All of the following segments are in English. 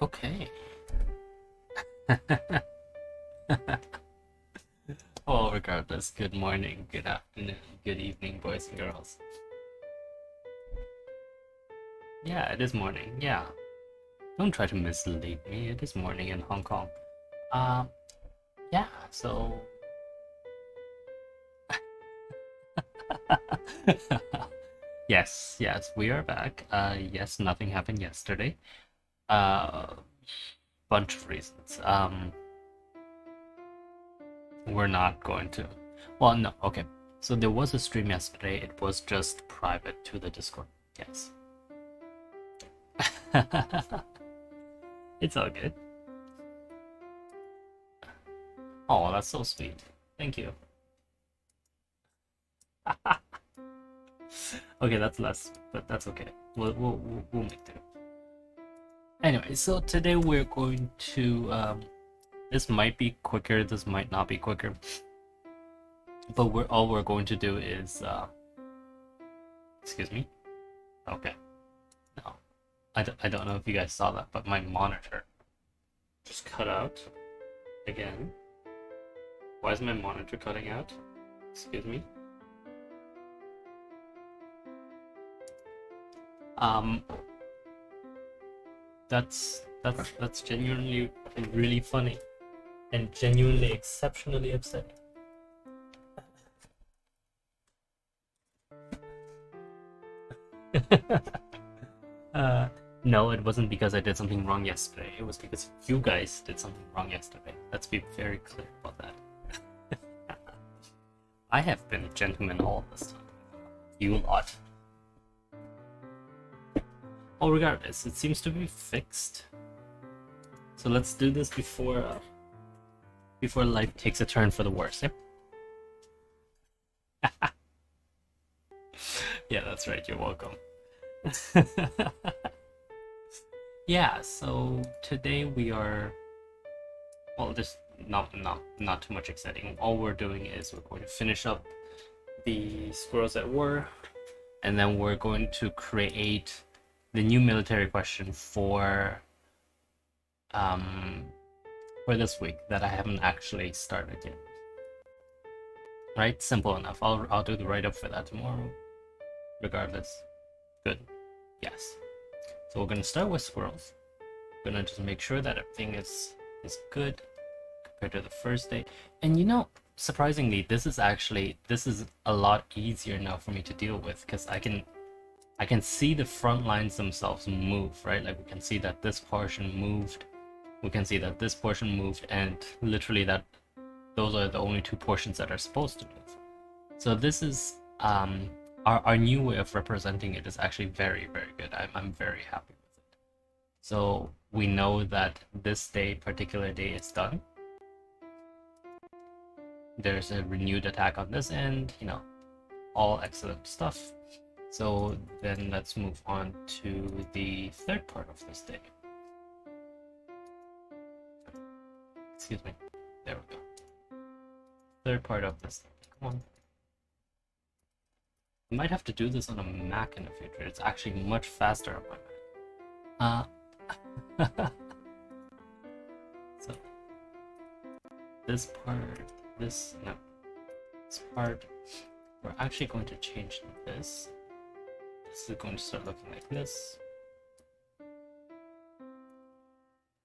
Okay. Well, regardless, good morning, good afternoon, good evening, boys and girls. Yeah, it is morning. Yeah. Don't try to mislead me. It is morning in Hong Kong. Um, yeah, so yes, we are back. Yes, nothing happened yesterday. Uh, bunch of reasons. We're not going to. Well, no, okay. So there was a stream yesterday. It was just private to the Discord. Yes. It's all good. Oh, that's so sweet. Thank you. Okay, that's less, but that's okay. We'll make do. Anyway, so today we're going to this might be quicker, this might not be quicker, but we're going to do is excuse me. Okay, no, I don't know if you guys saw that, but my monitor just cut out again. Why is my monitor cutting out? Excuse me. Um, that's genuinely really funny and genuinely exceptionally upsetting. No, it wasn't because I did something wrong yesterday. It was because you guys did something wrong yesterday. Let's be very clear about that. I have been a gentleman all this time. You lot. Oh, regardless, it seems to be fixed. So let's do this before life takes a turn for the worse. Yep. Yeah, that's right. You're welcome. Yeah, so today we are, well, just not too much exciting. All we're doing is we're going to finish up the Squirrels at War, and then we're going to create the new military question for this week that I haven't actually started yet. Right? Simple enough. I'll do the write-up for that tomorrow. Regardless. Good. Yes. So we're gonna start with Squirrels. We're gonna just make sure that everything is good compared to the first day. And you know, surprisingly, this is a lot easier now for me to deal with because I can see the front lines themselves move, right? Like we can see that this portion moved, we can see that this portion moved, and literally that those are the only two portions that are supposed to move. So this is our new way of representing it is actually very, very good. I'm very happy with it. So we know that this particular day is done. There's a renewed attack on this end, you know, all excellent stuff. So then let's move on to the third part of this day. Excuse me. There we go. Third part of this day. Come on. I might have to do this on a Mac in the future. It's actually much faster on my Mac. So this part, we're actually going to change this. This is going to start looking like this.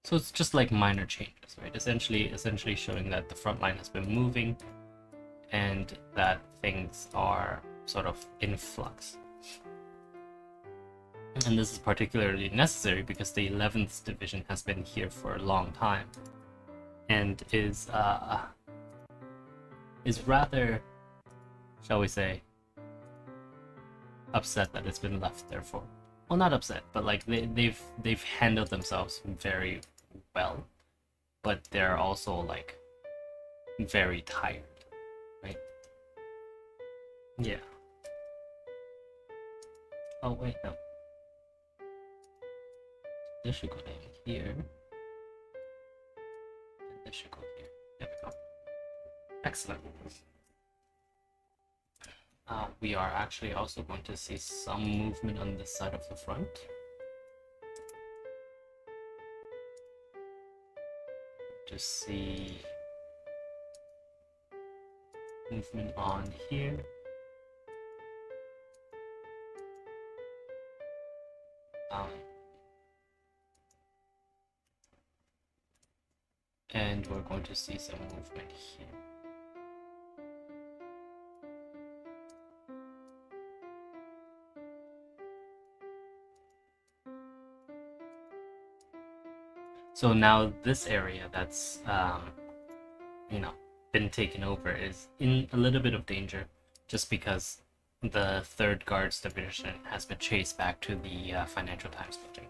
So it's just like minor changes, right? Essentially showing that the front line has been moving and that things are sort of in flux. And this is particularly necessary because the 11th division has been here for a long time and is rather, shall we say, upset that it's been left there for, well, not upset, but like they've handled themselves very well, but they're also like very tired, right? Yeah. Oh wait, no. This should go down here, and this should go here. There we go. Excellent. We are actually also going to see some movement on this side of the front. to see movement on here. And we're going to see some movement here. So now this area that's been taken over is in a little bit of danger, just because the 3rd Guards Division has been chased back to the Financial Times building,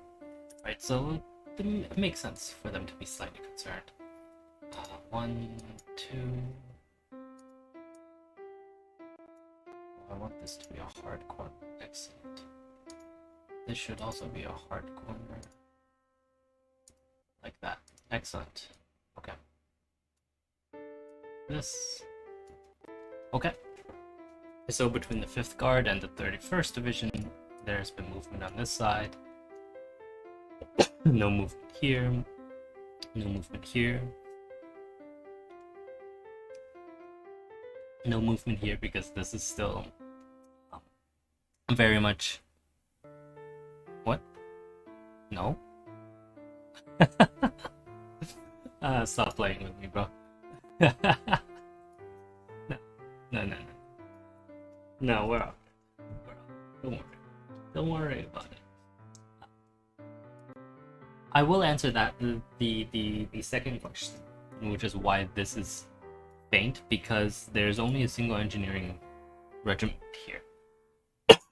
right? So it makes sense for them to be slightly concerned. 1, 2. I want this to be a hard corner. Excellent. This should also be a hard corner. Like that. Excellent. Okay. This. Okay. So between the 5th Guard and the 31st Division, there's been movement on this side. No movement here. No movement here. No movement here because this is still very much... What? No? Stop playing with me, bro. No. No, we're out. Don't worry. Don't worry about it. I will answer that the second question, which is why this is faint, because there's only a single engineering regiment here.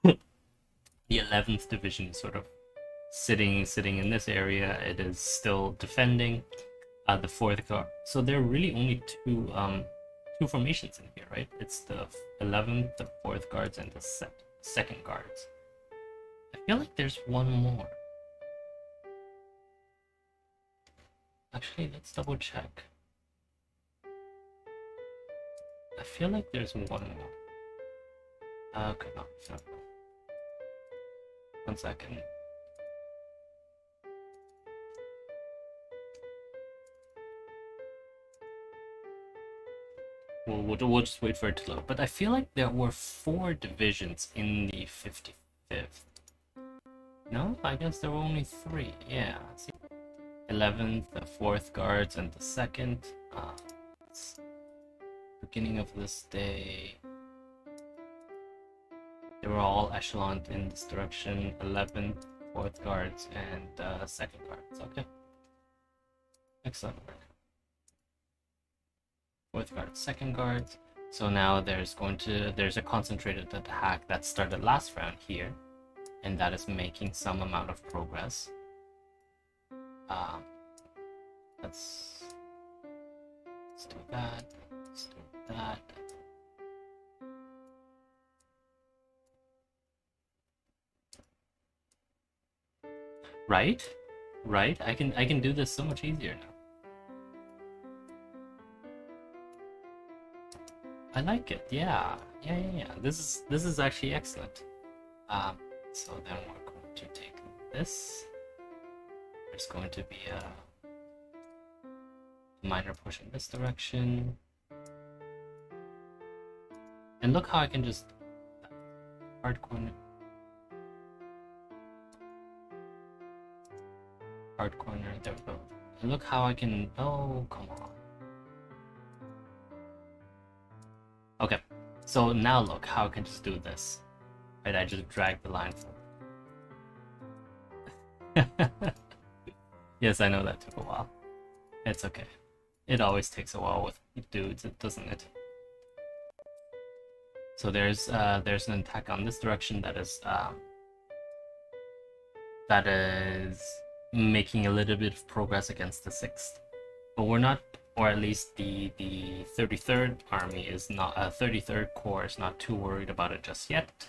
The 11th Division is sort of sitting in this area. It is still defending the 4th Guard. So there are really only two formations in here, right? It's the 11th, the 4th Guards, and the 2nd Guards. I feel like there's one more. Actually, let's double check. I feel like there's one more. Okay, no. 1 second. We'll just wait for it to load. But I feel like there were 4 divisions in the 55th. No? I guess there were only 3. Yeah. See? 11th, the 4th Guards, and the 2nd. Beginning of this day. They were all echeloned in this direction. 11th, 4th Guards, and 2nd Guards. Okay. Excellent work. 4th Guard, 2nd Guard. So now there's a concentrated attack that started last round here, and that is making some amount of progress. Let's do that. Let's do that. Right? I can do this so much easier now. I like it. Yeah. This is actually excellent. So then we're going to take this. There's going to be a minor push in this direction. And look how I can just hard corner. Hard corner, there we go. And look how I can, oh, come on. Okay, so now look how I can just do this. Right, I just drag the line forward. Yes, I know that took a while. It's okay. It always takes a while with dudes, doesn't it? So there's an attack on this direction that is making a little bit of progress against the 6th, but we're not, or at least the 33rd Army is not, 33rd Corps is not too worried about it just yet.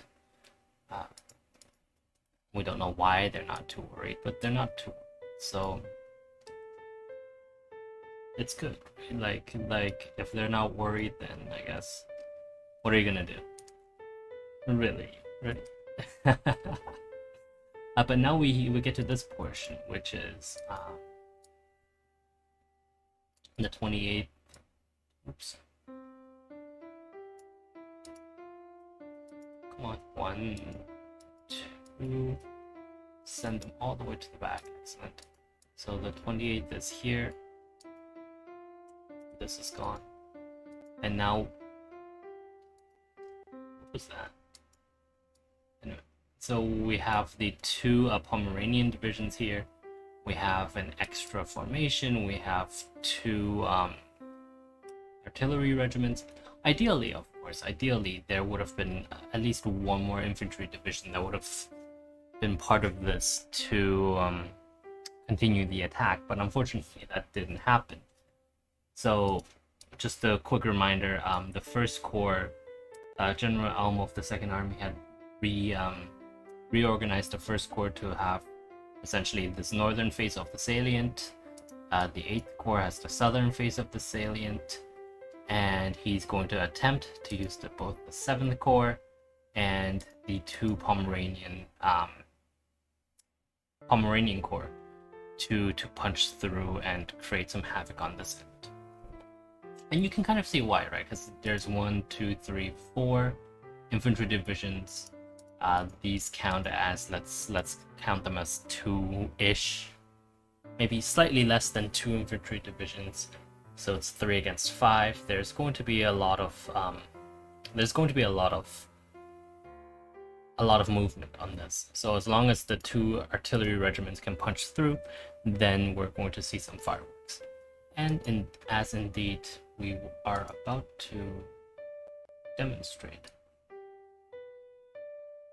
We don't know why they're not too worried, but they're not too worried. So it's good. Like if they're not worried, then I guess what are you gonna do? Really? But now we get to this portion, which is The 28th. Oops. Come on. 1, 2. Send them all the way to the back. Excellent. So the 28th is here. This is gone. And now, what was that? Anyway, so we have the 2 Pomeranian divisions here. We have an extra formation. We have 2 artillery regiments. Ideally, of course, there would have been at least 1 more infantry division that would have been part of this to continue the attack, but unfortunately that didn't happen. So just a quick reminder, the 1st Corps, General Elmo of the 2nd Army had reorganized the 1st Corps to have essentially this northern face of the salient. The 8th Corps has the southern face of the salient, and he's going to attempt to use both the 7th Corps and the 2 Pomeranian Corps to punch through and create some havoc on this end. And you can kind of see why, right? Because there's 1, 2, 3, 4 infantry divisions. These count as, let's count them as 2-ish, maybe slightly less than 2 infantry divisions. So it's 3 against 5. There's going to be a lot of movement on this. So as long as the 2 artillery regiments can punch through, then we're going to see some fireworks. And as indeed we are about to demonstrate.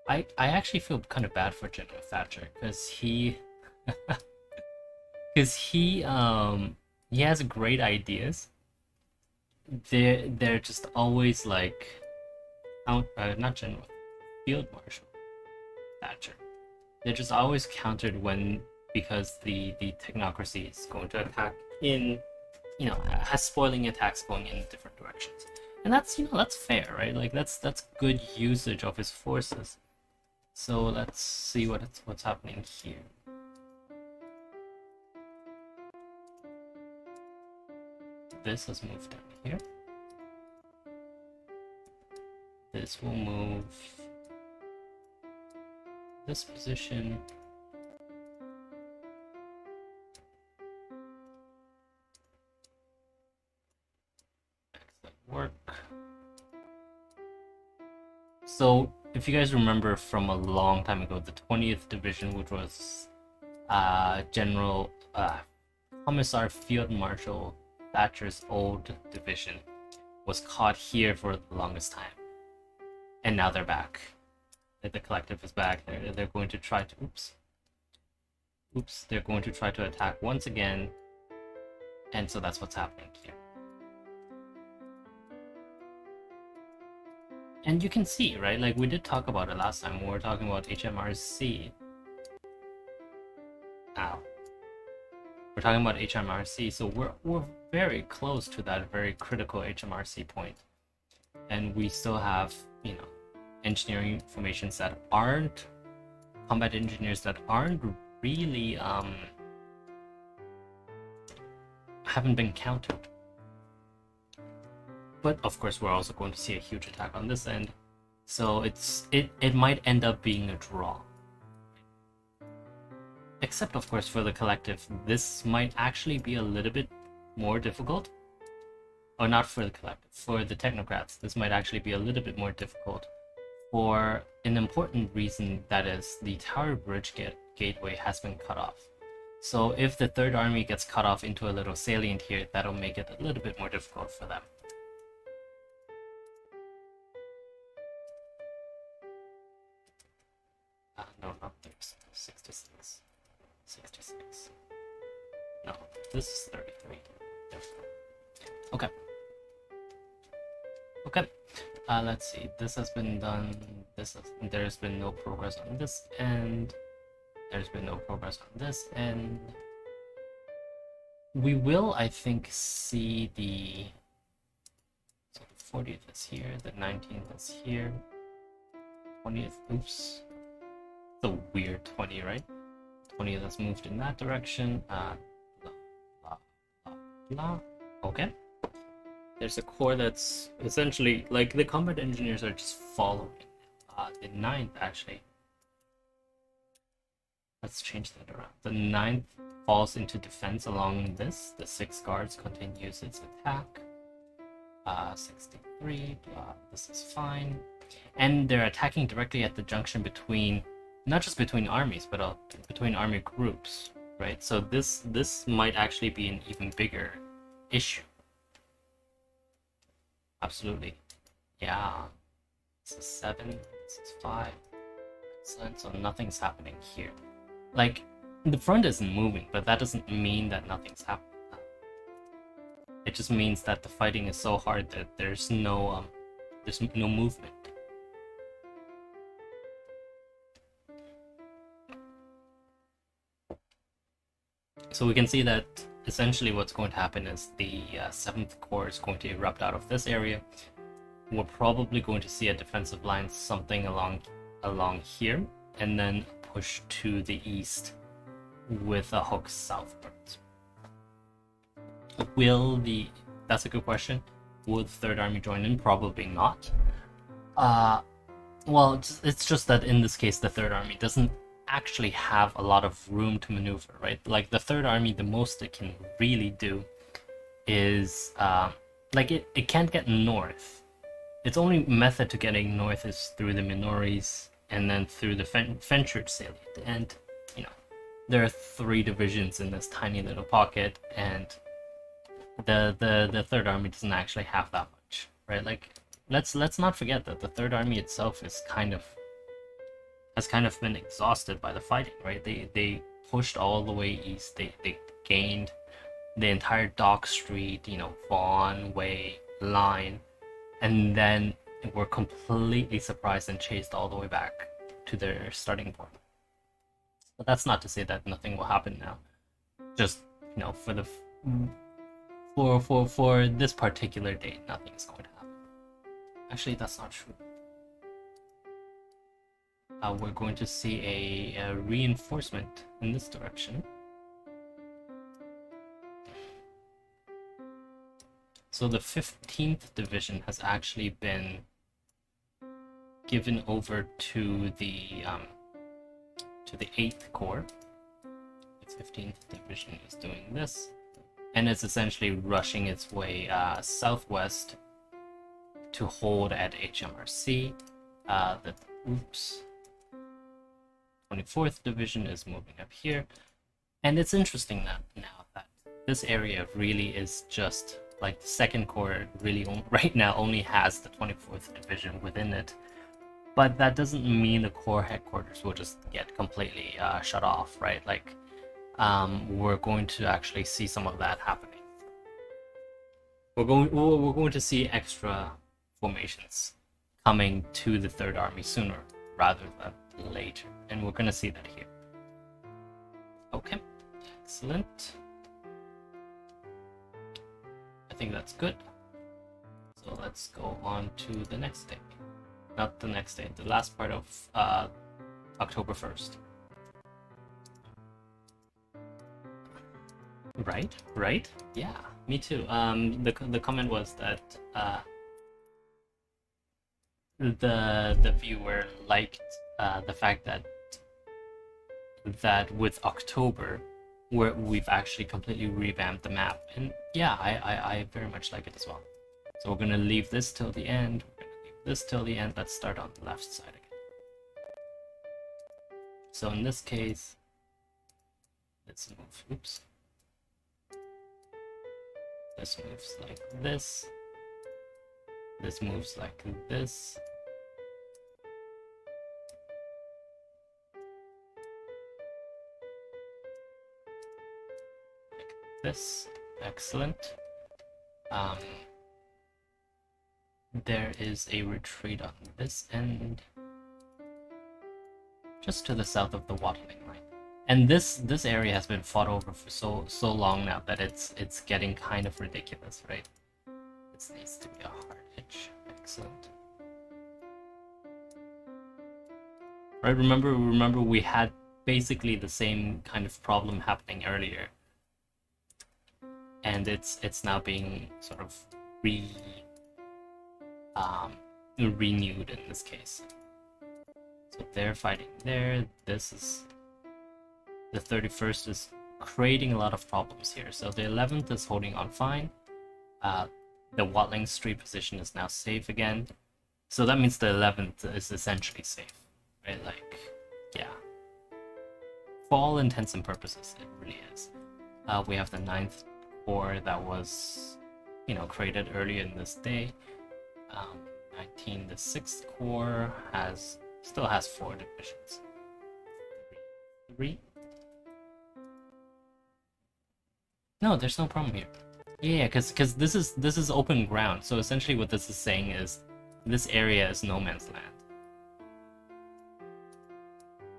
I actually feel kind of bad for General Thatcher because he he has great ideas. They're just always like not General, Field Marshal Thatcher. They're just always countered because the technocracy is going to attack in, has spoiling attacks going in different directions. And that's fair, right? Like that's good usage of his forces. So let's see what's happening here. This has moved down here. This will move this position. Excellent work. So if you guys remember from a long time ago, the 20th Division, which was General Commissar Field Marshal Thatcher's old division, was caught here for the longest time. And now they're back. The collective is back. They're going to try to they're going to try to attack once again. And so that's what's happening here. And you can see, right? Like we did talk about it last time when we were talking about HMRC. Ow. We're talking about HMRC, so we're very close to that very critical HMRC point. And we still have, engineering formations that aren't combat engineers that aren't really haven't been countered. But of course we're also going to see a huge attack on this end, so it might end up being a draw. Except of course for the collective, this might actually be a little bit more difficult. Or not for the collective, for the technocrats, this might actually be a little bit more difficult for an important reason, that is the Tower Bridge gateway has been cut off. So if the 3rd Army gets cut off into a little salient here, that'll make it a little bit more difficult for them. No, not 66. 66. No, this is 33. Okay. Okay. Let's see. This has been done. There's been no progress on this end. There's been no progress on this end. We will, I think, see the... So the 40th is here. The 19th is here. 20th. Oops. It's a weird 20, right? 20th has moved in that direction. Blah, blah, blah, blah. Okay. There's a corps that's essentially like the combat engineers are just following. The ninth actually. Let's change that around. The ninth falls into defense along this. The 6 guards continues its attack. 63. This is fine. And they're attacking directly at the junction between, not just between armies, but between army groups, right? So this might actually be an even bigger issue. Absolutely. Yeah. This is 7. This is 5. Excellent. So nothing's happening here. Like, the front isn't moving, but that doesn't mean that nothing's happening. It just means that the fighting is so hard that there's no movement. So we can see that essentially what's going to happen is the 7th Corps is going to erupt out of this area. We're probably going to see a defensive line something along here, and then push to the east with a hook southwards. That's a good question. Will the Third Army join in? Probably not. Well, it's just that in this case, the Third Army doesn't actually have a lot of room to maneuver, right? Like the Third Army, the most it can really do is it can't get north. Its only method to getting north is through the Minories and then through the Fenchurch salient. And there are 3 divisions in this tiny little pocket, and the Third Army doesn't actually have that much, right? Like let's not forget that the Third Army itself has kind of been exhausted by the fighting, right? They pushed all the way east. They gained the entire Dock Street, Vaughan Way line, and then were completely surprised and chased all the way back to their starting point. But that's not to say that nothing will happen now. Just for this particular date, nothing is going to happen. Actually, that's not true. We're going to see a reinforcement in this direction. So the 15th Division has actually been given over to the 8th Corps. The 15th Division is doing this, and it's essentially rushing its way southwest to hold at HMRC. The 24th Division is moving up here, and it's interesting now that this area really is just like the 2nd Corps really right now only has the 24th Division within it, but that doesn't mean the Corps headquarters will just get completely shut off, right? Like we're going to actually see some of that happening. We're going to see extra formations coming to the Third Army sooner rather than later, and we're going to see that here. Okay, excellent. I think that's good. So let's go on to the next day. Not the next day, the last part of October 1st. Right? Yeah, me too. The comment was that the viewer liked the fact that with October we've actually completely revamped the map, and yeah, I very much like it as well. So we're gonna leave this till the end. We're gonna leave this till the end. Let's start on the left side again. So in this case, let's move. Oops. This moves like this. This moves like this. This. Excellent. There is a retreat on this end, just to the south of the Watling line. And this area has been fought over for so long now that it's getting kind of ridiculous, right? This needs to be a hard edge. Excellent. Right, remember we had basically the same kind of problem happening earlier. and it's now being sort of renewed in this case. So they're fighting there. This is the 31st is creating a lot of problems here. So the 11th is holding on fine. The Watling Street position is now safe again. So that means the 11th is essentially safe, right? Like, yeah. For all intents and purposes, it really is. We have the 9th Corps that was, created earlier in this day. 19, the 6th Corps still has 4 divisions. 3. No, there's no problem here. Yeah, because this is open ground. So essentially, what this is saying is, this area is no man's land.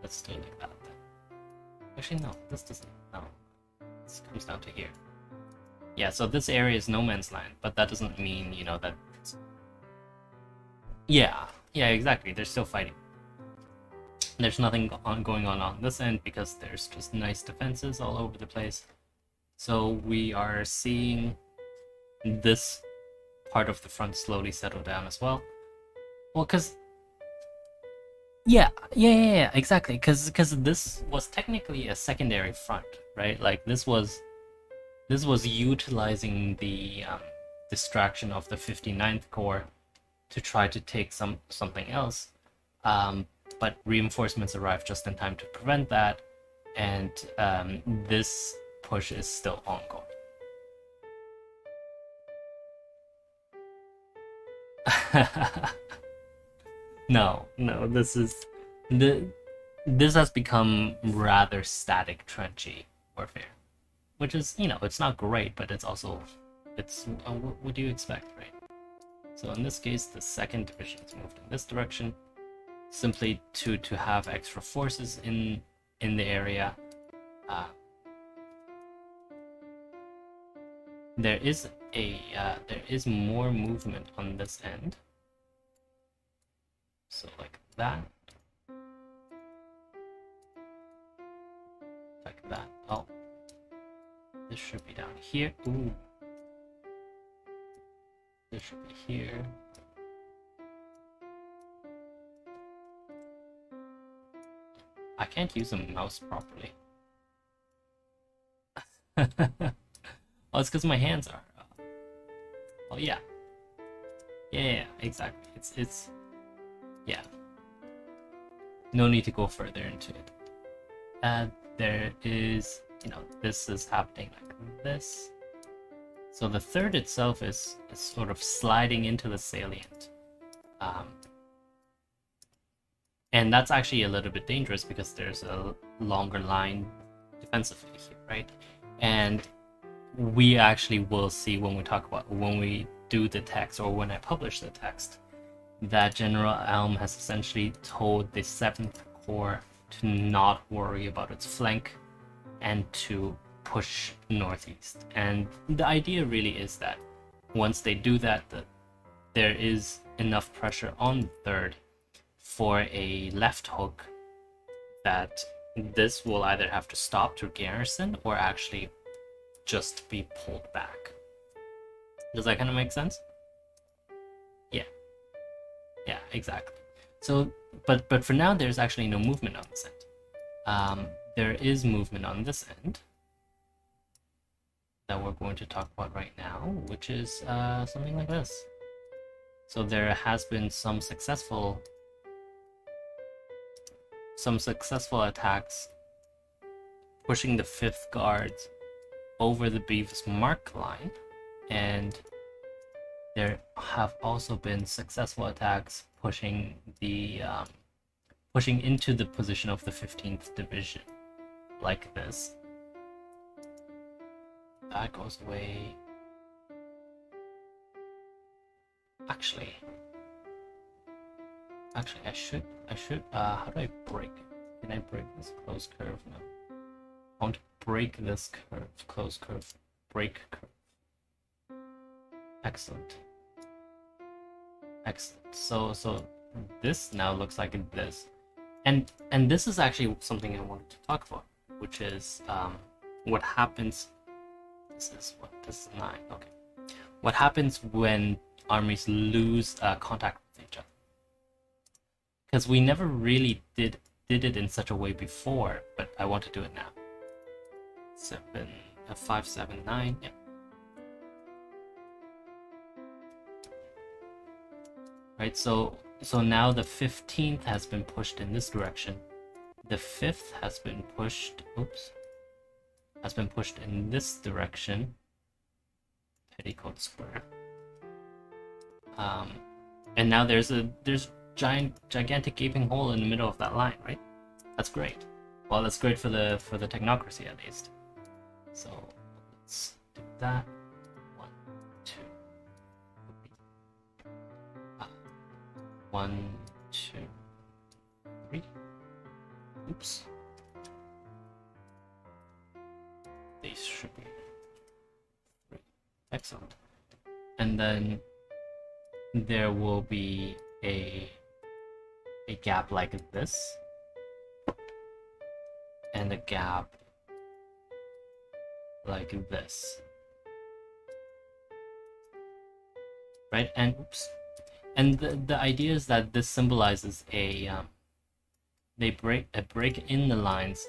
Let's do like that then. Actually, no, this doesn't. No, this comes down to here. Yeah, so this area is no man's land, but that doesn't mean that. Yeah, exactly. They're still fighting. There's nothing going on this end because there's just nice defenses all over the place. So we are seeing this part of the front slowly settle down as well. Well, because yeah, exactly. Because this was technically a secondary front, right? Like this was utilizing the distraction of the 59th Corps to try to take something else. But reinforcements arrived just in time to prevent that, and this push is still ongoing. No, this has become rather static, trenchy warfare, which is, it's not great, but it's also, what do you expect, right? So in this case, the 2nd Division is moved in this direction, simply to have extra forces in the area. There is more movement on this end. So like that. Like that. Oh. This should be down here. Ooh. This should be here. I can't use a mouse properly. Oh, it's because my hands are. Oh yeah. Yeah, exactly. It's. Yeah. No need to go further into it. There is, this is happening like this. So the 3rd itself is sort of sliding into the salient. And that's actually a little bit dangerous because there's a longer line defensively here, right? And we actually will see when we do the text, or when I publish the text, that General Elm has essentially told the 7th Corps to not worry about its flank and to push northeast. And the idea really is that once they do that, there is enough pressure on the 3rd for a left hook that this will either have to stop to garrison or actually just be pulled back. Does that kind of make sense? Yeah, exactly. So, but for now, there's actually no movement on this end. There is movement on this end that we're going to talk about right now, which is something like this. So there has been some successful attacks pushing the 5th Guards over the Beavis Mark line, and there have also been successful attacks pushing into the position of the 15th Division, like this. That goes away. Actually, I should. How do I break it? Can I break this close curve? No. I want to break this curve. Close curve. Break curve. Excellent. So this now looks like this, and this is actually something I wanted to talk about, which is what happens. This is 9. Okay. What happens when armies lose contact with each other? Because we never really did it in such a way before, but I want to do it now. 5, 7, 9. Yeah. Right. So now the 15th has been pushed in this direction. The 5th has been pushed. Oops. Has been pushed in this direction. Petticoat square. And now there's gigantic gaping hole in the middle of that line, right? That's great. Well, that's great for the technocracy at least. So let's do that. 1, 2, 3. 1, 2, 3. Oops. These should be 3. Excellent. And then there will be a gap like this, and a gap like this, right? And oops, and the idea is that this symbolizes a break in the lines,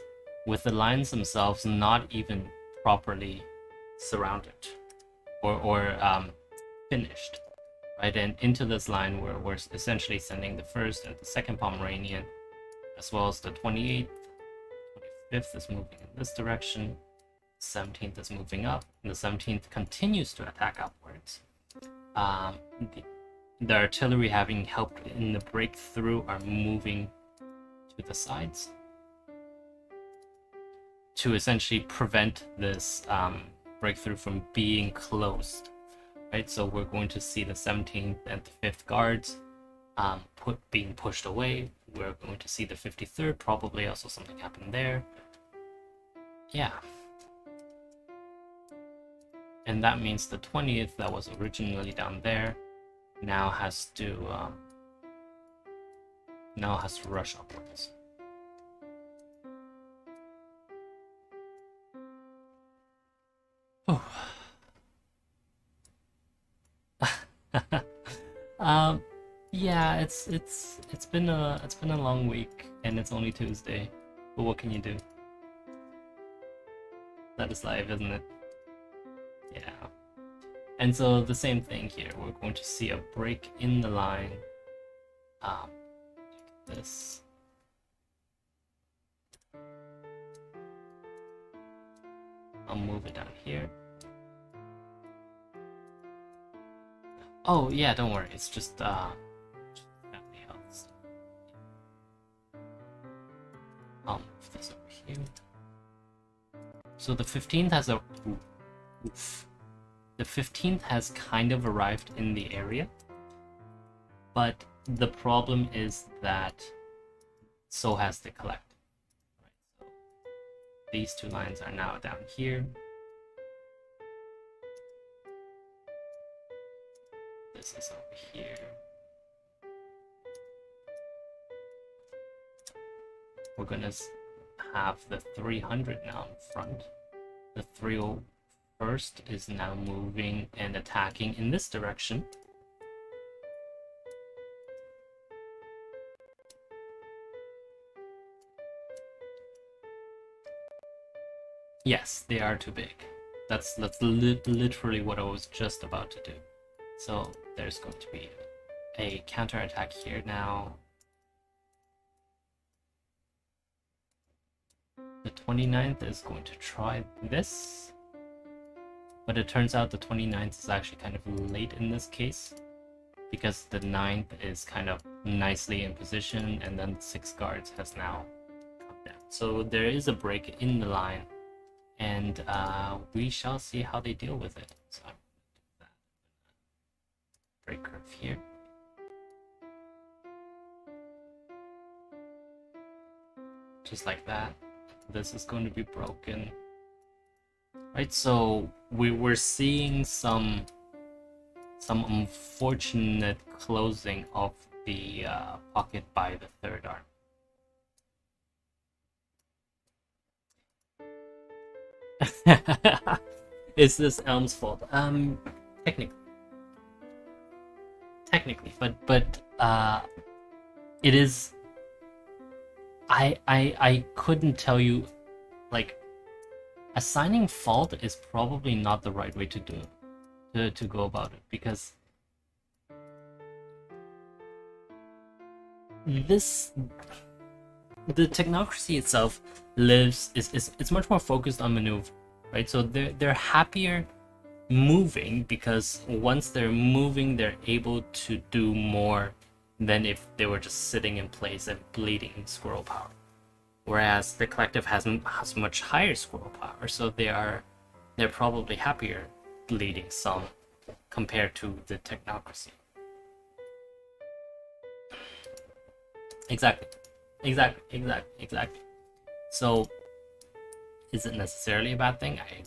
with the lines themselves not even properly surrounded or finished. Right, and into this line we're essentially sending the 1st and the 2nd Pomeranian, as well as the 28th, 25th is moving in this direction, 17th is moving up, and the 17th continues to attack upwards. The artillery, having helped in the breakthrough, are moving to the sides to essentially prevent this breakthrough from being closed. Right, so we're going to see the 17th and the 5th guards being pushed away. We're going to see the 53rd, probably also something happened there. Yeah. And that means the 20th, that was originally down there, now has to rush upwards. Oh. Yeah, it's been a long week, and it's only Tuesday, but what can you do? That is life, isn't it? Yeah. And so the same thing here, we're going to see a break in the line, like this. I'll move it down here. Oh yeah, don't worry. It's just family health. I'll move this over here. So the 15th has a oof. The 15th has kind of arrived in the area, but the problem is that so has the collective. Right, so these two lines are now down here. This is over here. We're gonna have the 300 now in front. The 301st is now moving and attacking in this direction. Yes, they are too big. That's literally what I was just about to do. So there's going to be a counterattack here now. The 29th is going to try this, but it turns out the 29th is actually kind of late in this case, because the 9th is kind of nicely in position, and then the 6 guards has now come down. So there is a break in the line, and we shall see how they deal with it. So I'm going to do that. Break curve here. Just like that. This is going to be broken. Right, so we were seeing some unfortunate closing of the pocket by the 3rd arm. Is this Elm's fault? Technically, but it is. I couldn't tell you, like, assigning fault is probably not the right way to do to go about it, because the technocracy itself lives is it's much more focused on maneuver, right? So they're happier moving, because once they're moving, they're able to do more than if they were just sitting in place and bleeding squirrel power. Whereas the collective has much higher squirrel power, so they're probably happier bleeding some compared to the technocracy. Exactly. So, is it necessarily a bad thing? I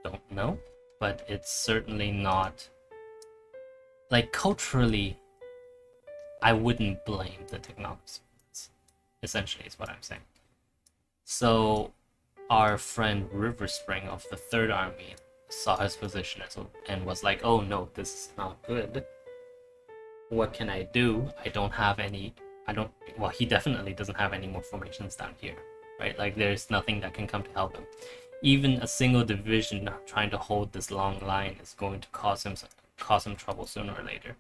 don't know, but it's certainly not. Like, culturally, I wouldn't blame the technocracy. Essentially, is what I'm saying. So, our friend River Spring of the Third Army saw his position and was like, "Oh no, this is not good. What can I do? I don't have any. Well, he definitely doesn't have any more formations down here, right? Like, there's nothing that can come to help him. Even a single division trying to hold this long line is going to cause him trouble sooner or later.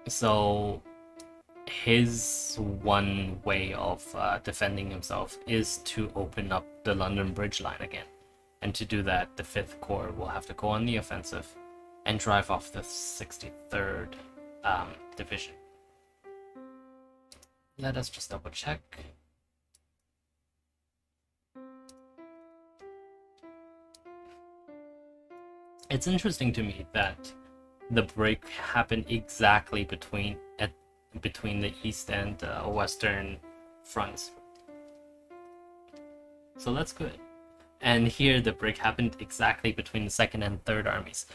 So his one way of defending himself is to open up the London Bridge line again. And to do that, the 5th Corps will have to go on the offensive and drive off the 63rd Division. Let us just double check. It's interesting to me that the break happened exactly between the east and western fronts. So that's good. And here the break happened exactly between the 2nd and 3rd armies.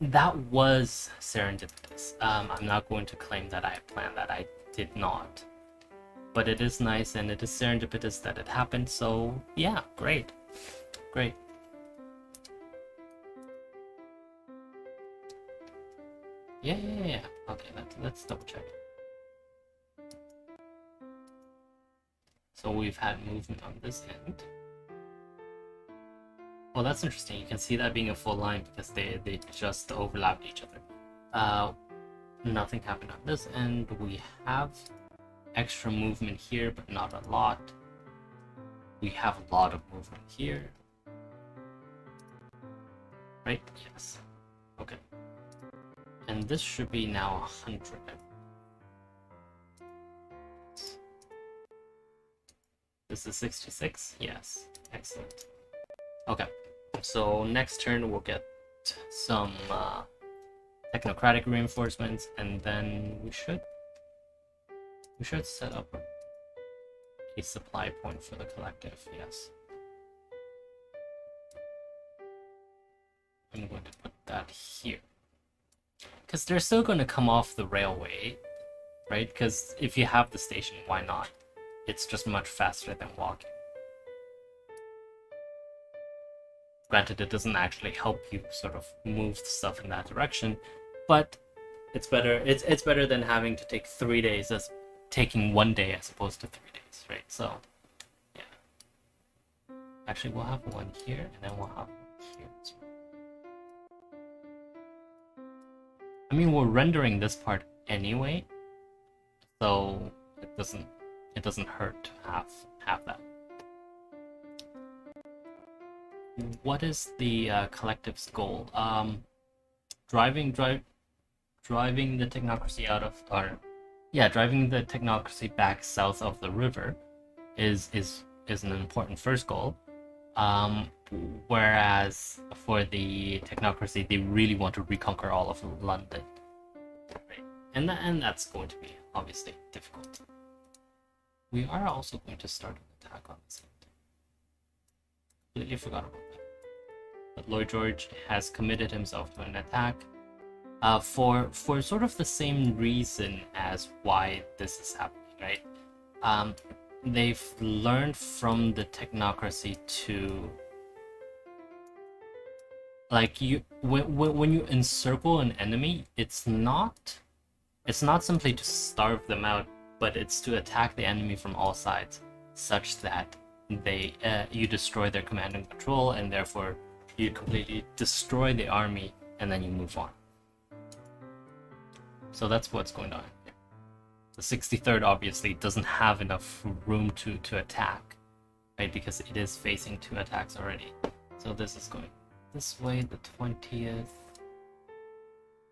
That was serendipitous. I'm not going to claim that I planned that. I did not. But it is nice, and it is serendipitous that it happened, so yeah, great. Yeah. Okay, let's double check. So we've had movement on this end. Well, that's interesting. You can see that being a full line because they just overlapped each other. Nothing happened on this end. We have extra movement here, but not a lot. We have a lot of movement here. Right? Yes. Okay. And this should be now 100. This is 66? Yes. Excellent. Okay. So next turn we'll get some technocratic reinforcements, and then we should set up a supply point for the collective. Yes. I'm going to put that here. Because they're still going to come off the railway, right? Because if you have the station, why not? It's just much faster than walking. Granted, it doesn't actually help you sort of move stuff in that direction, but it's better. It's better than having to take 3 days as taking 1 day as opposed to 3 days, right? So, yeah. Actually, we'll have one here, and then we'll have one here as well. I mean, we're rendering this part anyway, so it doesn't hurt to have that. What is the collective's goal? Driving the technocracy out of, driving the technocracy back south of the river is an important first goal. Whereas for the technocracy, they really want to reconquer all of London, right? And that's going to be obviously difficult. We are also going to start an attack on this end. Completely forgot about that. But Lloyd George has committed himself to an attack, for sort of the same reason as why this is happening, right? They've learned from the technocracy to like when you encircle an enemy, it's not simply to starve them out, but it's to attack the enemy from all sides, such that you destroy their command and control, and therefore you completely destroy the army, and then you move on. So that's what's going on here. The 63rd obviously doesn't have enough room to attack, right? Because it is facing 2 attacks already. So this is going this way. The 20th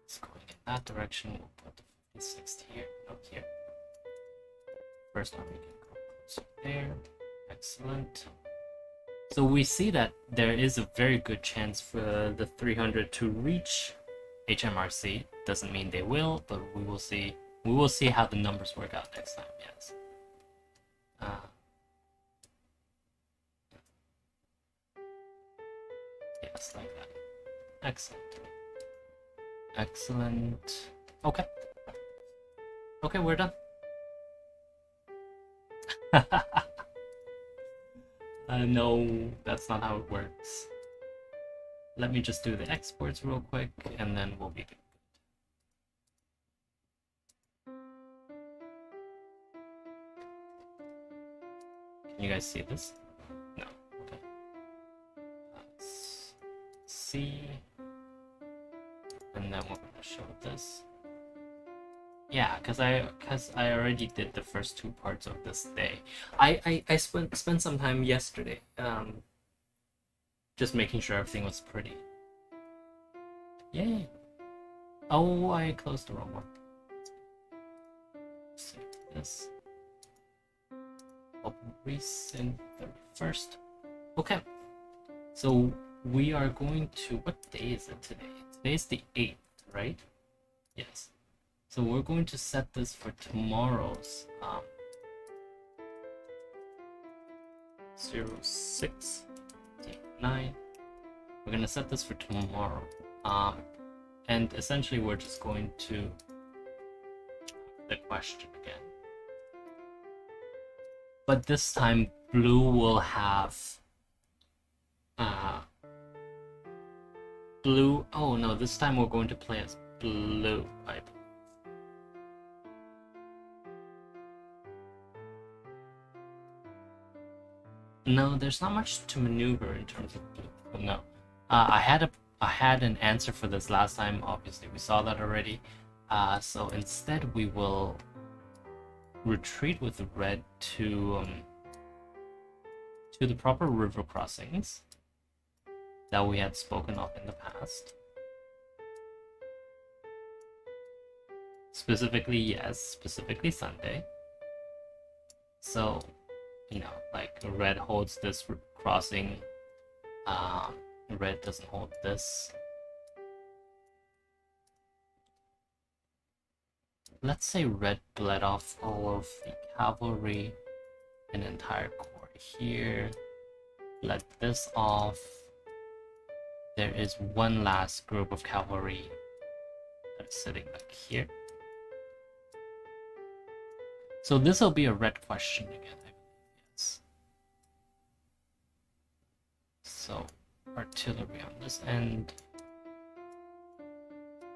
is going in that direction. We'll put the 56th here. No, here. First army can go closer there. Excellent. So we see that there is a very good chance for the 300 to reach HMRC. Doesn't mean they will, but we will see. We will see how the numbers work out next time. Yes. Yes, like that. Excellent. Excellent. Okay. Okay, we're done. No, that's not how it works. Let me just do the exports real quick, and then we'll be good. Can you guys see this? No. Okay. Let's see. And then we're gonna show this. Yeah, because I already did the first 2 parts of this day. I spent some time yesterday, just making sure everything was pretty. Yay! Oh, I closed the wrong one. Save this. Open recent 31st. Okay. So we are going to. What day is it today? Today's the 8th, right? Yes. So we're going to set this for tomorrow's 0609. We're gonna set this for tomorrow. And essentially we're just going to the question again. But this time blue will have blue. Oh no, this time we're going to play as blue, I believe. No, there's not much to maneuver in terms of blue. No, I had an answer for this last time. Obviously, we saw that already. So instead, we will retreat with the red to the proper river crossings that we had spoken of in the past. Specifically, yes, specifically Sunday. So, you know, like red holds this crossing, red doesn't hold this. Let's say red bled off all of the cavalry, an entire corps here, let this off. There is one last group of cavalry that's sitting back here. So this will be a red question again, I believe, yes. So artillery on this end.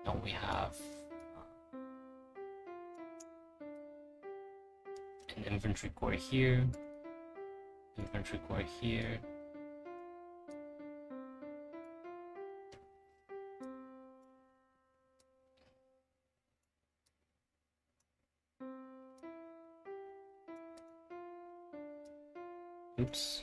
Now we have an infantry corps here, infantry corps here. Oops.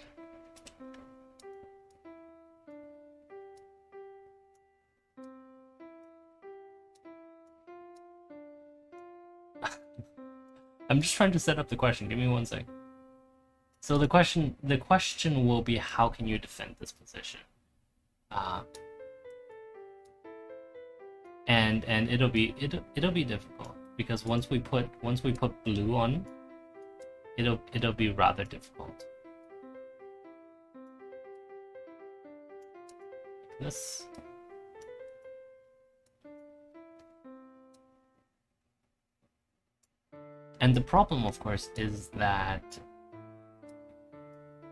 I'm just trying to set up the question. Give me 1 sec. So the question will be, how can you defend this position? And it'll be difficult, because once we put blue on, it'll be rather difficult. This. And the problem, of course, is that,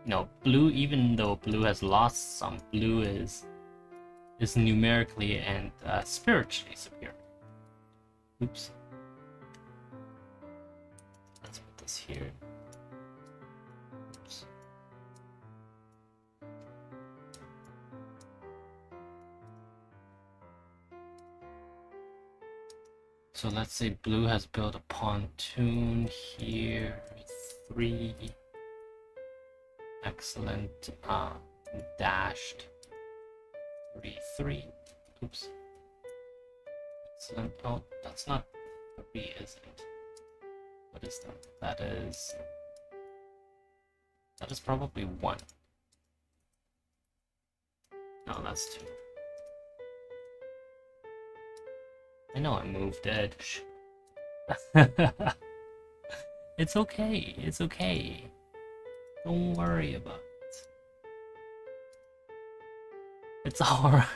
you know, blue, even though blue has lost some, blue is is numerically and spiritually superior. Oops. Let's put this here. Oops. So let's say blue has built a pontoon here. 3. Excellent. Dashed. 3. Oops. Excellent. Oh, that's not 3, is it? What is that? That is probably 1. No, that's 2. I know I moved it. It's okay. It's okay. Don't worry about it. It's alright.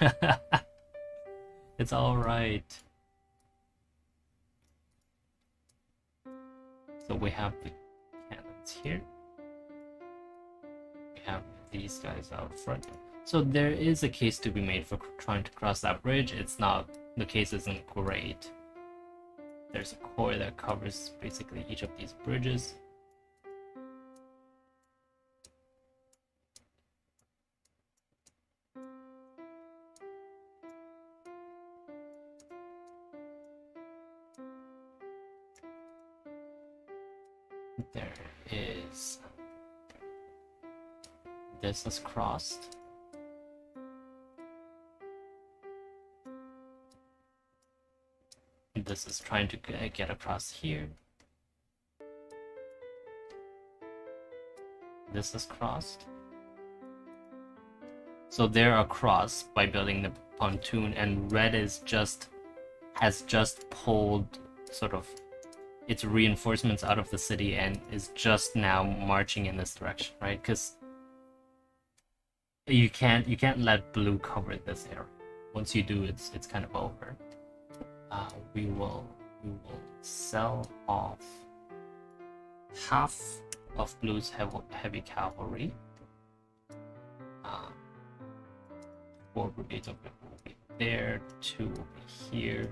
It's alright. So we have the cannons here. We have these guys out front. So there is a case to be made for trying to cross that bridge. It's not, the case isn't great. There's a core that covers basically each of these bridges. There is, this is crossed. This is trying to get across here. This is crossed. So they're across by building the pontoon, and red has just pulled sort of its reinforcements out of the city and is just now marching in this direction, right? Because you can't let blue cover this area. Once you do, it's kind of over. We will sell off half of blue's heavy cavalry. 4 brigades of it will be there, 2 will be here.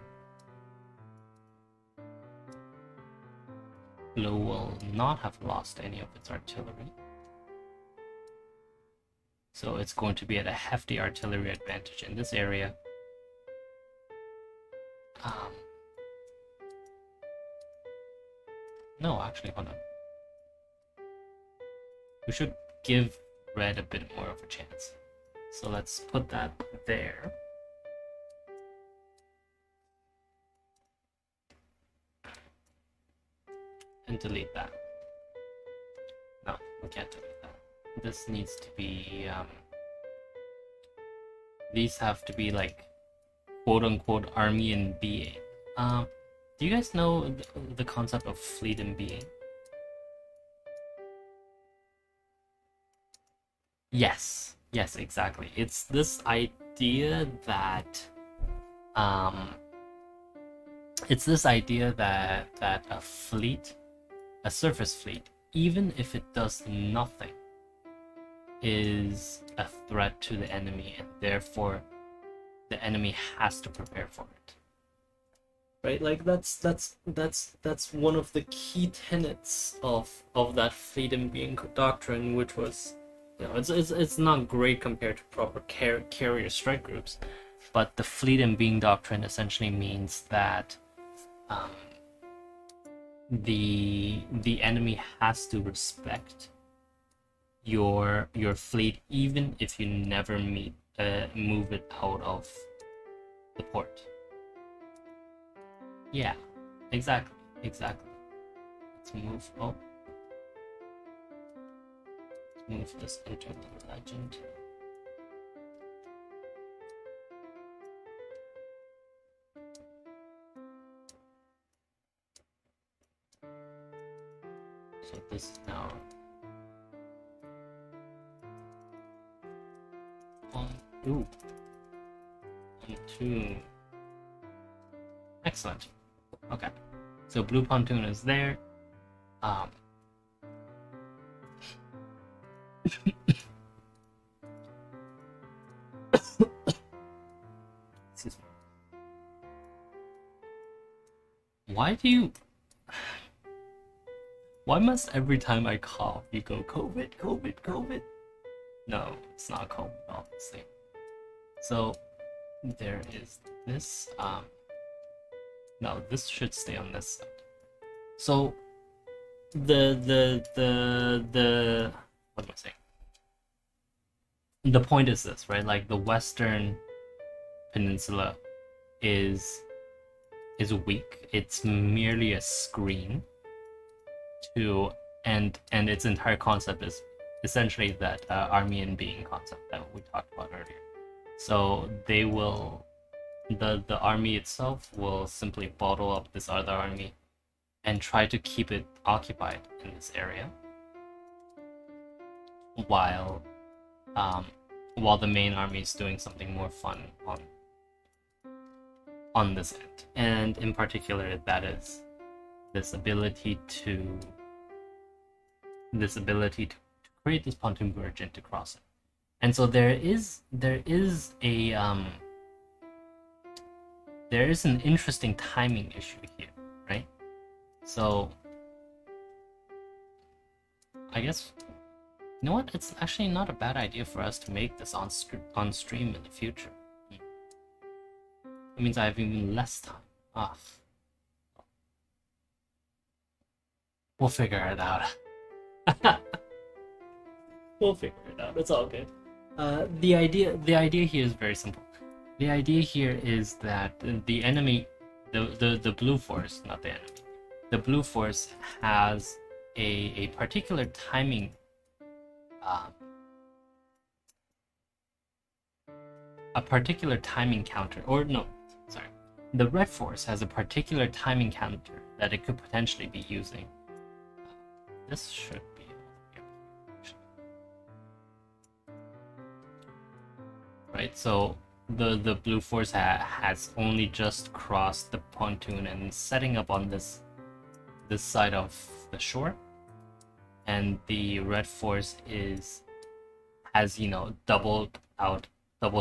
Blue will not have lost any of its artillery, so it's going to be at a hefty artillery advantage in this area. No, actually, hold on. We should give red a bit more of a chance. So let's put that there. And delete that. No, we can't delete that. This needs to be, these have to be like quote-unquote army in being. Do you guys know the concept of fleet in being? Yes, exactly. It's this idea that a fleet, a surface fleet, even if it does nothing, is a threat to the enemy, and therefore the enemy has to prepare for it. Right? Like that's one of the key tenets of that fleet in being doctrine, which was, you know, it's not great compared to proper carrier strike groups, but the fleet in being doctrine essentially means that the enemy has to respect your fleet, even if you never move it out of the port. Yeah, exactly. Let's move. Oh, let's move this into the legend. So this is now 1, 2, 1, 2. Excellent. Okay, so blue pontoon is there. Why do you? Why must every time I cough you go COVID, COVID, COVID? No, it's not COVID, obviously. So there is this. No, this should stay on this side. So the what am I saying? The point is this, right? Like the Western Peninsula is weak. It's merely a screen to and its entire concept is essentially that army and being concept that we talked about earlier. So they will the army itself will simply bottle up this other army and try to keep it occupied in this area while the main army is doing something more fun on this end. And in particular, that is this ability to create this pontoon bridge and to cross it. And so there is an interesting timing issue here, right? So I guess, you know what? It's actually not a bad idea for us to make this on stream in the future. It means I have even less time. Ah, we'll figure it out. We'll figure it out. It's all good. The idea here is very simple. The idea here is that the enemy, the blue force, not the enemy, the blue force has a particular timing. A particular timing counter, or no, sorry, the red force has a particular timing counter that it could potentially be using. This should be right. So the blue force has only just crossed the pontoon and setting up on this side of the shore, and the red force has double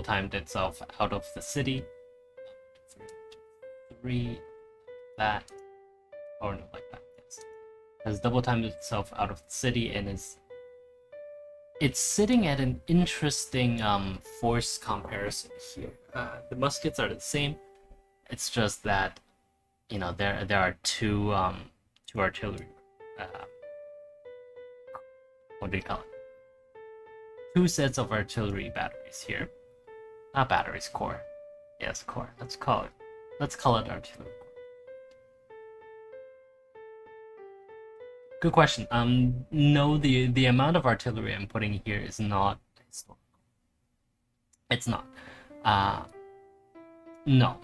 timed itself out of the city. 3, that, or no, like that, yes. Has double timed itself out of the city and it's sitting at an interesting force comparison here. The muskets are the same. It's just that, there are two artillery. What do you call it? 2 sets of artillery batteries here. Not batteries, core. Yes, core. Let's call it artillery. Good question. No, the amount of artillery I'm putting here is not historical. It's not. No.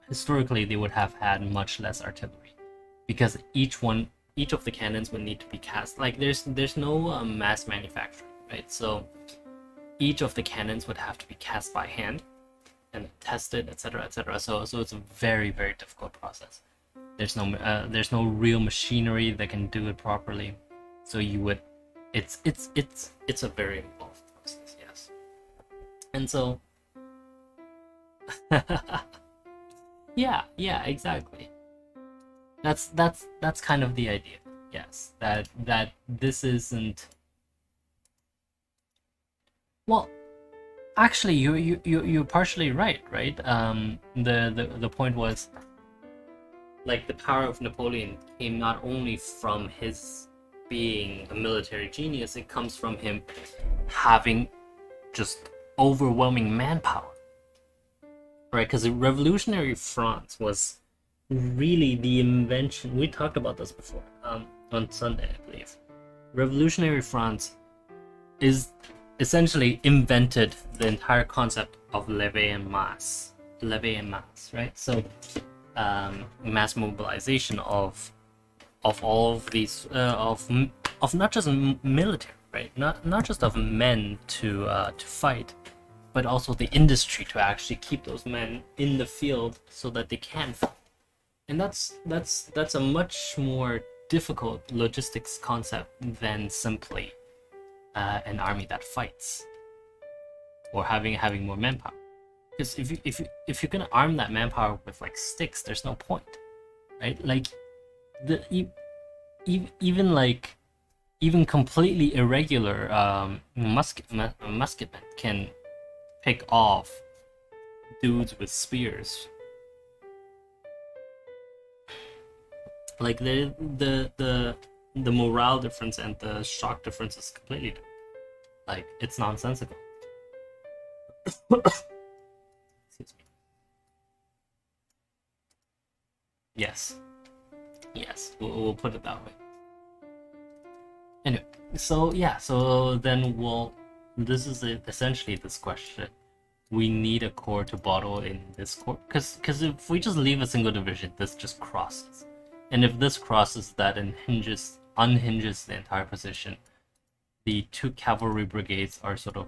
Historically they would have had much less artillery because each of the cannons would need to be cast. Like there's no mass manufacturing, right? So each of the cannons would have to be cast by hand and tested, etc., etc. So it's a very, very difficult process. There's no real machinery that can do it properly. So it's a very involved process, yes. And so yeah, exactly. That's kind of the idea. Yes, that this isn't. Well, actually, you're partially right. The point was, like, the power of Napoleon came not only from his being a military genius, it comes from him having just overwhelming manpower, right? Because the Revolutionary France was really the invention. We talked about this before on Sunday, I believe. Revolutionary France is essentially invented the entire concept of levée en masse, right? So mass mobilization of all of these of not just military, right? Not just of men to fight, but also the industry to actually keep those men in the field so that they can fight. And that's a much more difficult logistics concept than simply an army that fights or having more manpower. Because if you're gonna arm that manpower with like sticks, there's no point, right? Like the even like even completely irregular musketmen can pick off dudes with spears. Like the morale difference and the shock difference is completely different. Like it's nonsensical. Excuse me. Yes, yes, we'll put it that way. Anyway, so yeah, so then this is essentially this question. We need a core to bottle in this core, because if we just leave a single division, this just crosses. And if this crosses, that unhinges the entire position. The two cavalry brigades are sort of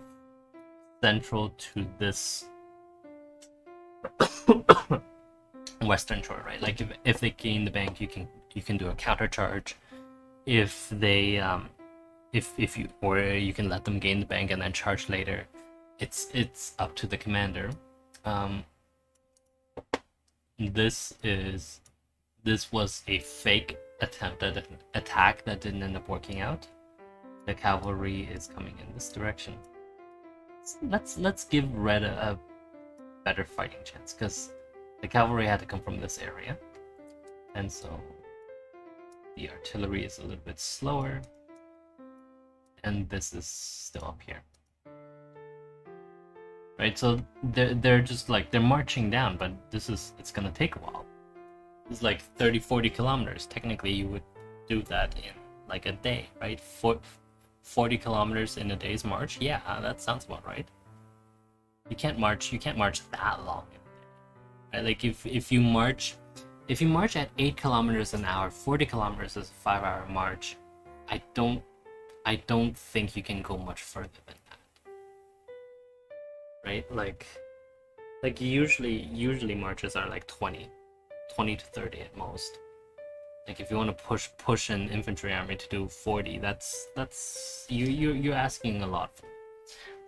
central to this western shore, right? Like if they gain the bank, you can do a counter charge. If they if you, or you can let them gain the bank and then charge later. It's up to the commander. This was a fake attempt at an attack that didn't end up working out. The cavalry is coming in this direction. Let's give red a better fighting chance, because the cavalry had to come from this area, and so the artillery is a little bit slower, and this is still up here. Right, so they're just like, they're marching down, but it's gonna take a while. It's like 30-40 kilometers. Technically, you would do that in like a day, right? 40 kilometers in a day's march. Yeah, that sounds about right. You can't march that long in a day, right? Like if you march at 8 kilometers an hour, 40 kilometers is a 5-hour march. I don't think you can go much further than that. Right? Like usually marches are like 20 to 30 at most. Like if you want to push an infantry army to do 40, that's you're asking a lot for.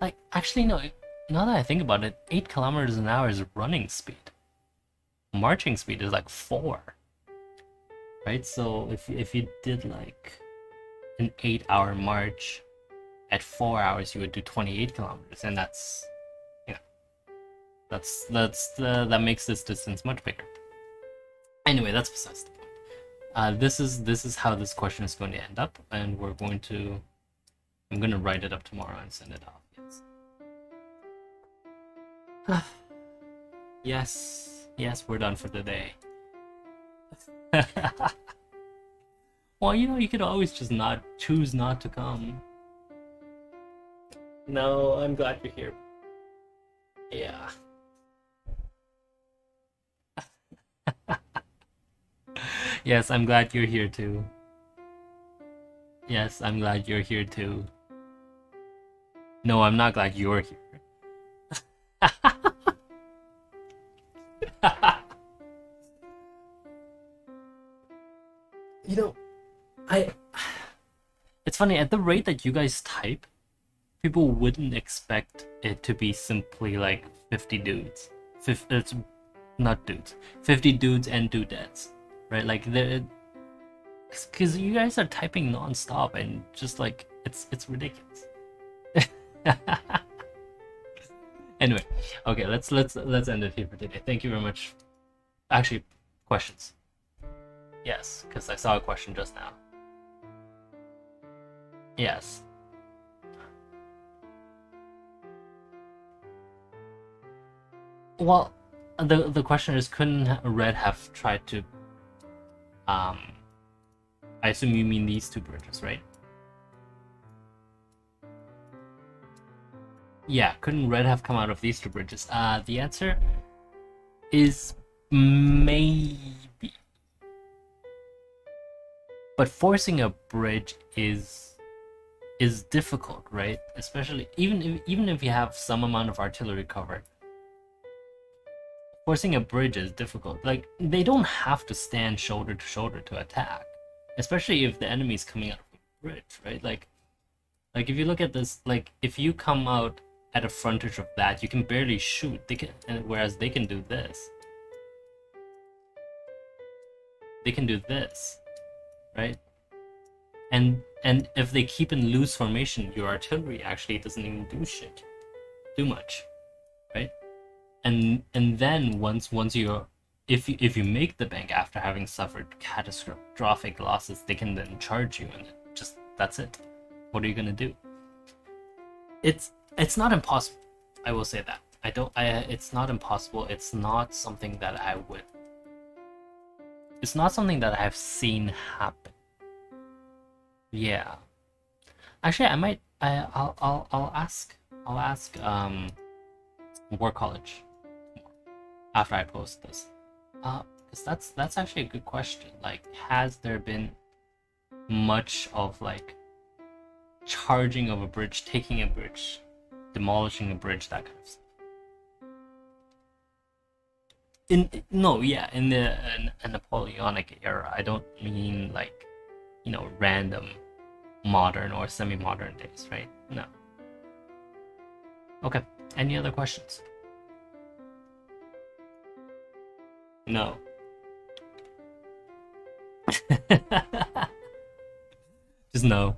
Like actually no, now that I think about it, 8 kilometers an hour is running speed. Marching speed is like 4. Right? So if you did like an 8-hour march at 4 hours, you would do 28 kilometers, and that's that makes this distance much bigger. Anyway, that's besides the point. This is how this question is going to end up, and I'm going to write it up tomorrow and send it off. Yes. Yes, we're done for the day. Well, you could always just choose not to come. No, I'm glad you're here. Yeah. Yes, I'm glad you're here too. Yes, I'm glad you're here too. No, I'm not glad you're here. It's funny, at the rate that you guys type, people wouldn't expect it to be simply like 50 dudes. It's not dudes. 50 dudes and dudettes. Right? Like, because you guys are typing non-stop and just like, it's ridiculous. Anyway, okay, let's end it here for today. Thank you very much. Actually, questions. Yes, because I saw a question just now. Yes. Well, the question is, couldn't Red have tried to I assume you mean these two bridges, right? Yeah, couldn't Red have come out of these two bridges? The answer is maybe. But forcing a bridge is difficult, right? Especially even if you have some amount of artillery cover. Forcing a bridge is difficult. Like, they don't have to stand shoulder to shoulder to attack, especially if the enemy's coming out of a bridge, right? Like if you look at this, like if you come out at a frontage of that, you can barely shoot. Whereas they can do this. They can do this, right? And if they keep in loose formation, your artillery actually doesn't even do much, right? And then once you're if you make the bank after having suffered catastrophic losses, they can then charge you, and just that's it. What are you gonna do? It's not impossible. I will say that. It's not impossible. It's not something that I would. It's not something that I have seen happen. Yeah. Actually, I might. I'll ask. War College after I post this. Because that's actually a good question. Like, has there been much of like charging of a bridge, taking a bridge, demolishing a bridge, that kind of stuff? In the Napoleonic era. I don't mean like, random modern or semi-modern days, right? No. Okay. Any other questions? No. Just no.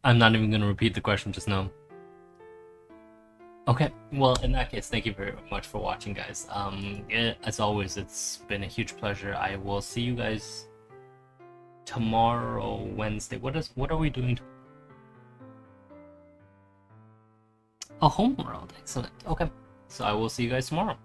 I'm not even gonna repeat the question, just no. Okay, well, in that case, thank you very much for watching, guys. As always, it's been a huge pleasure. I will see you guys tomorrow, Wednesday. What are we doing? Oh, Homeworld. Excellent. Okay, so I will see you guys tomorrow.